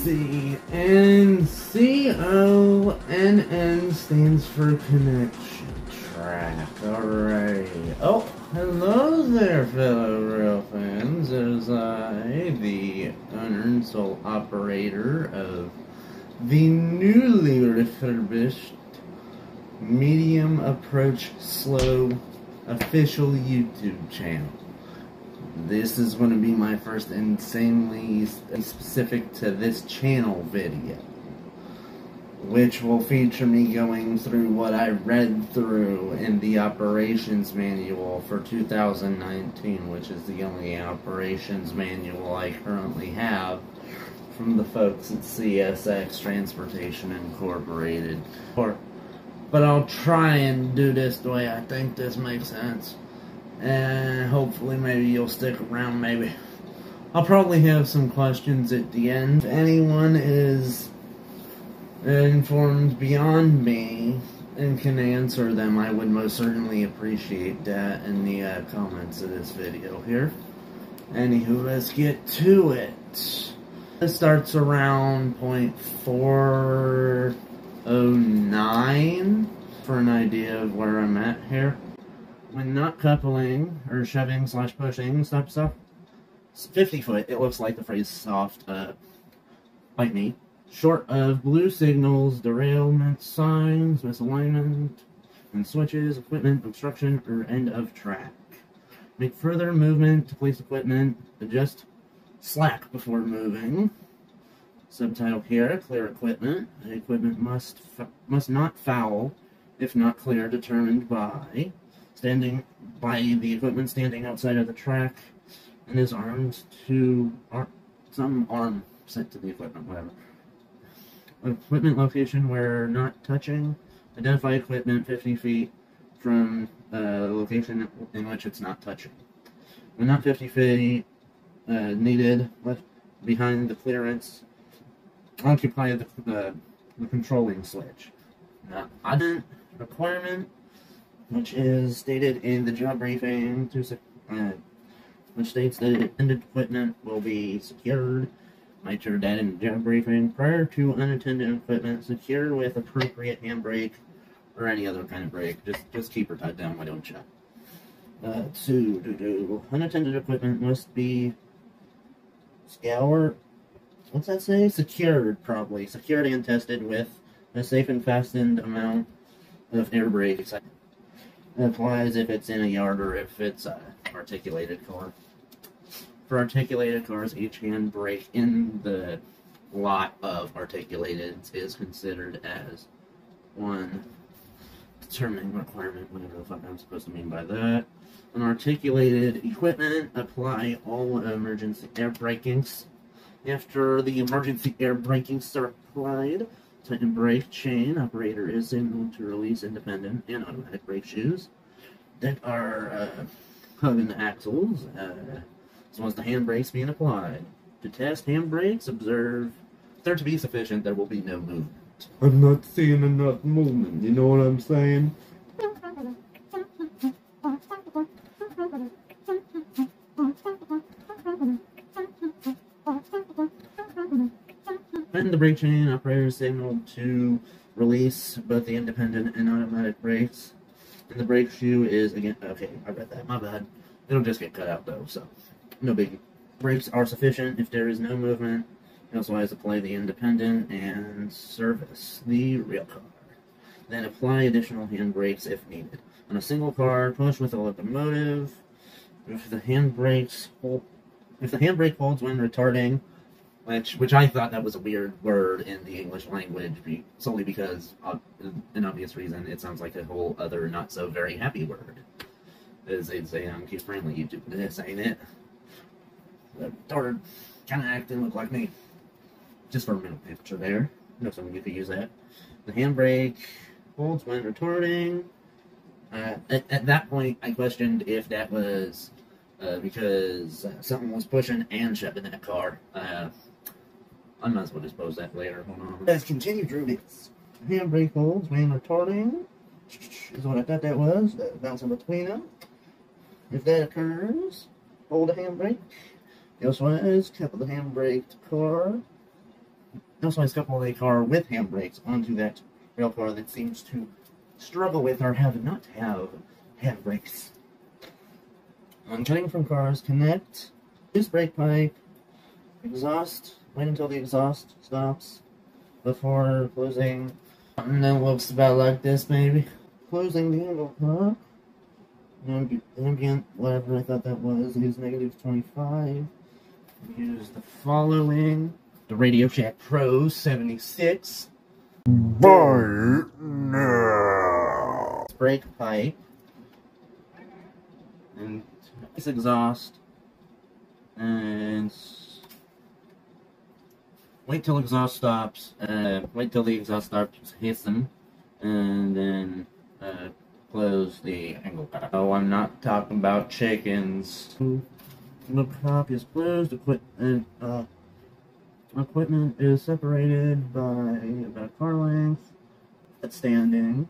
see. And CONN stands for connection track. Alright. Oh, hello there, fellow rail fans. As I, the owner and sole operator of the newly refurbished medium approach slow official YouTube channel. This is going to be my first insanely specific to this channel video, which will feature me going through what I read through in the operations manual for 2019, which is the only operations manual I currently have from the folks at csxt Transportation Incorporated. But I'll try and do this the way I think this makes sense. And hopefully maybe you'll stick around, maybe. I'll probably have some questions at the end. If anyone is informed beyond me and can answer them, I would most certainly appreciate that in the comments of this video here. Anywho, let's get to it. It starts around point 409 for an idea of where I'm at here. When not coupling or shoving / pushing stuff, 50 foot, it looks like the phrase soft, bite me. Short of blue signals, derailment signs, misalignment, and switches, equipment, obstruction, or end of track. Make further movement to place equipment, adjust slack before moving. Subtitle here, clear equipment. The equipment must not foul if not clear, determined by the equipment standing outside of the track and is armed to some arm set to the equipment, whatever. Equipment location where not touching. Identify equipment 50 feet from the location in which it's not touching. When not 50 feet needed, left behind the clearance, occupy the controlling switch. Now, other requirement, which is stated in the job briefing, which states that attended equipment will be secured. I turned that in the job briefing. Prior to unattended equipment, secured with appropriate handbrake or any other kind of brake. Just keep her tied down, why don't you? Unattended equipment must be scoured. What's that say? Secured, probably. Secured and tested with a safe and fastened amount of air brakes. It applies if it's in a yard or if it's an articulated car. For articulated cars, each hand brake in the lot of articulated is considered as one determining requirement, whatever the fuck I'm supposed to mean by that. On articulated equipment, apply all emergency air brakings. After the emergency air brakings are applied, tighten brake chain. Operator is able to release independent and automatic brake shoes that are hugging the axles, as well as the handbrakes being applied. To test handbrakes, observe if they're to be sufficient, there will be no movement. I'm not seeing enough movement, you know what I'm saying? Tighten the brake chain. Operator is signaled to release both the independent and automatic brakes. And the brake shoe is, again, okay, I read that, my bad. It'll just get cut out though, so no biggie. Brakes are sufficient if there is no movement. He also has to apply the independent and service the real car. Then apply additional handbrakes if needed. On a single car, push with a locomotive. If the handbrake holds when retarding, which I thought that was a weird word in the English language, solely because, an obvious reason, it sounds like a whole other not so very happy word. As they'd say on Keep Friendly YouTube, this ain't it. The retarded kind of acting look like me. Just for a minute picture there. You know, someone you could use that. The handbrake holds when retarding. At that point, I questioned if that was because something was pushing and shoving that car. I might as well just pose that later. Hold on. Let's continue through this. Handbrake holds when retarding. Is what I thought that was. Bouncing between them. If that occurs, hold the handbrake. He also has couple the handbrake to car. Also, I couple a car with handbrakes onto that rail car that seems to struggle with or not have handbrakes. On cutting from cars, connect this brake pipe, exhaust, wait until the exhaust stops before closing. And then it looks about like this, maybe. Closing the angle cup. Ambient, whatever I thought that was, is -25. Use the following. The Radio Shack Pro 76. Buy it now. Brake pipe. And this exhaust. And wait till exhaust stops. Wait till the exhaust stops hissing. And then close the angle cup. Oh, I'm not talking about chickens. The cup is closed. Equipment is separated by about car length. It's standing.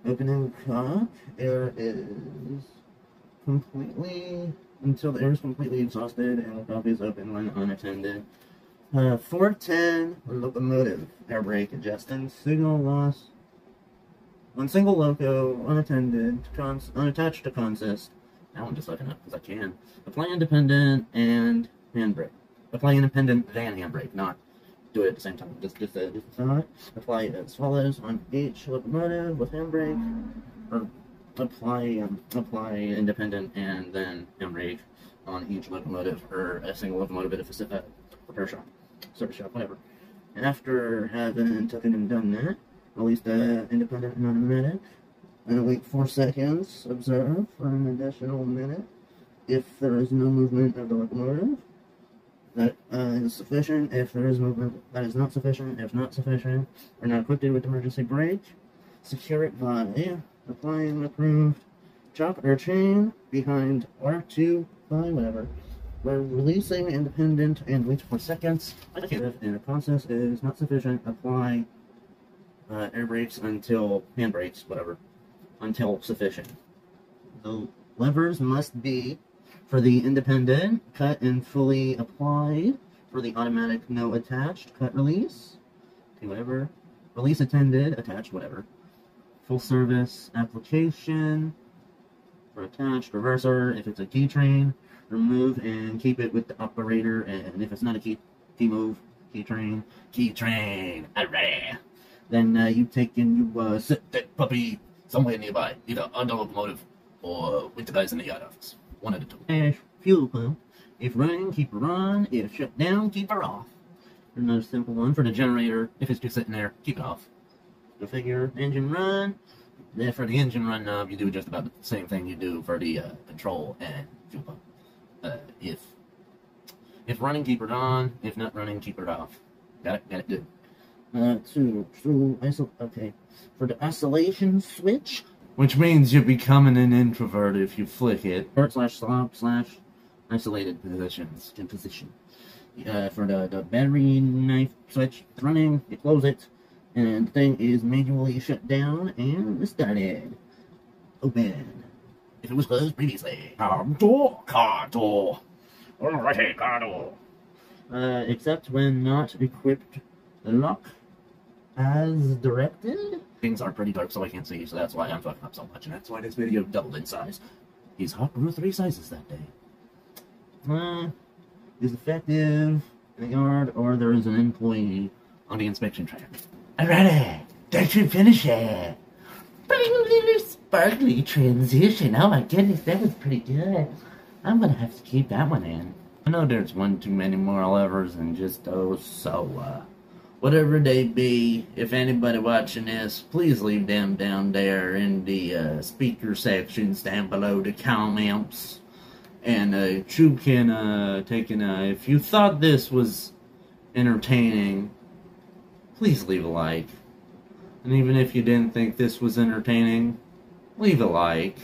Opening cup. Air is completely until the air is completely exhausted and the cup is open when unattended. 410 locomotive air brake adjusting signal loss. On single loco, unattended, unattached to consist. Now I'm just looking up because I can. Apply independent and handbrake. Apply independent then handbrake, not do it at the same time. Just apply it as follows on each locomotive with handbrake, or apply independent and then handbrake on each locomotive or a single locomotive if it's a repair shop, service shop, whatever. And after having taken and done that, release the independent and automatic, and wait 4 seconds, observe for an additional minute. If there is no movement of the locomotive, that is sufficient. If there is movement, that is not sufficient. If not sufficient, or not equipped with emergency brake, secure it by applying approved chop or chain behind R2 by whatever. We're releasing independent and wait 4 seconds. If the process is not sufficient, apply air brakes until handbrakes, whatever, until sufficient. The levers must be for the independent cut and fully applied. For the automatic, no attached. Cut release. Okay, whatever. Release attended, attached, whatever. Full service application. For attached, reverser. If it's a key train, remove and keep it with the operator. And if it's not a key move, key train, alright. Then you take and you sit that puppy somewhere nearby, either on the locomotive or with the guys in the yard office. One at a time. Fuel pump. If running, keep her on. If shut down, keep her off. Another simple one for the generator. If it's just sitting there, keep it off. Go figure. Engine run. Then for the engine run knob, you do just about the same thing you do for the control and fuel pump. If running, keep it on. If not running, keep it off. Got it, good. Okay. For the isolation switch, which means you're becoming an introvert if you flick it. /stop/isolated positions. For the battery knife switch, it's running, you close it, and the thing is manually shut down and started. Open. If it was closed previously. Car door. Alrighty, car door. Except when not equipped, lock as directed. Things are pretty dark, so I can't see, so that's why I'm fucking up so much, and that's why this video doubled in size. He's hot grew 3 sizes that day. Is effective in the yard, or there is an employee on the inspection track. Alrighty, that should finish it. Sparkly transition. Oh my goodness, that was pretty good. I'm gonna have to keep that one in. I know there's one too many more levers and just those, so whatever they be, if anybody watching this, please leave them down there in the speaker sections down below the comments. And you can if you thought this was entertaining, please leave a like. And even if you didn't think this was entertaining, leave a like.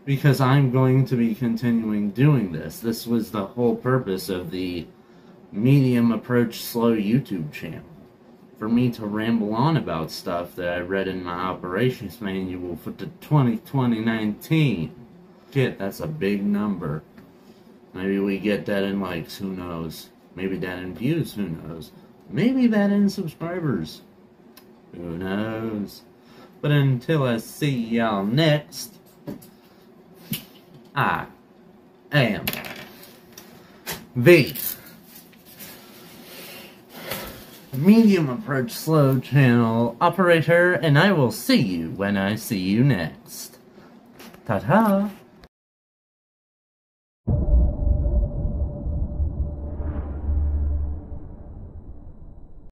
Because I'm going to be continuing doing this. This was the whole purpose of the medium approach slow YouTube channel. For me to ramble on about stuff that I read in my operations manual for the 2019. Shit, that's a big number. Maybe we get that in likes, who knows? Maybe that in views, who knows? Maybe that in subscribers. Who knows? But until I see y'all next, I am the medium approach slow channel operator, and I will see you when I see you next. Ta-ta!